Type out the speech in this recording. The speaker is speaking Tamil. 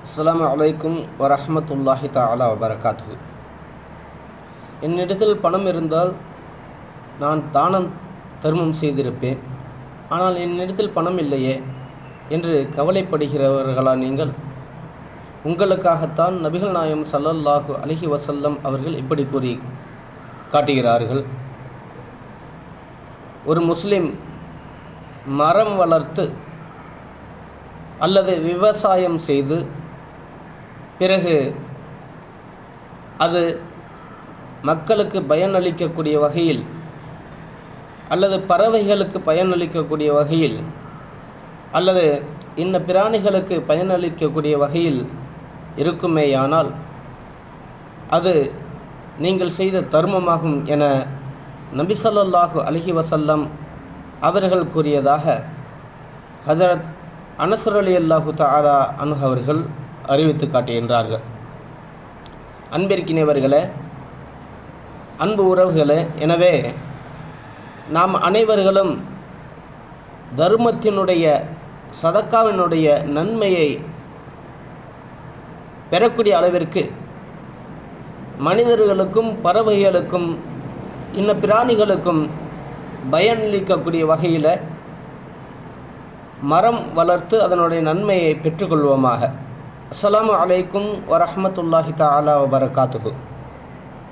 அஸ்ஸலாமு அலைக்கும் வரஹ்மத்துல்லாஹி தஆலா வபரகாத்துஹு. என்னிடத்தில் பணம் இருந்தால் நான் தானம் தர்மம் செய்திருப்பேன். ஆனால் என்னிடத்தில் பணம் இல்லையே என்று கவலைப்படுகிறவர்களா நீங்கள்? உங்களுக்காகத்தான் நபிகள் நாயகம் ஸல்லல்லாஹு அலைஹி வஸல்லம் அவர்கள் இப்படி கூறி காட்டுகிறார்கள். ஒரு முஸ்லிம் மரம் வளர்த்து அல்லது விவசாயம் செய்து பிறகு அது மக்களுக்கு பயனளிக்கக்கூடிய வகையில் அல்லது பறவைகளுக்கு பயனளிக்கக்கூடிய வகையில் அல்லது இன்ன பிராணிகளுக்கு பயனளிக்கக்கூடிய வகையில் இருக்குமேயானால் அது நீங்கள் செய்த தர்மமாகும் என நபி ஸல்லல்லாஹு அலைஹி வஸல்லம் அவர்கள் கூறியதாக ஹஜரத் அனஸ் ரலியல்லாஹு தஆலா அன்ஹு அவர்கள் அறிவித்து காட்டுகின்றார்கள். அன்பிற்கினியவர்களே, அன்பு உறவுகளே, எனவே நாம் அனைவர்களும் தர்மத்தினுடைய சதக்காவினுடைய நன்மையை பெறக்கூடிய அளவிற்கு மனிதர்களுக்கும் பறவைகளுக்கும் இன்ன பிராணிகளுக்கும் பயனளிக்கக்கூடிய வகையில் மரம் வளர்த்து அதனுடைய நன்மையை பெற்றுக்கொள்வோமாக. அஸ்ஸலாமு அலைக்கும் வரஹ்மத்துல்லாஹி தஆலா வபரகாத்துஹு.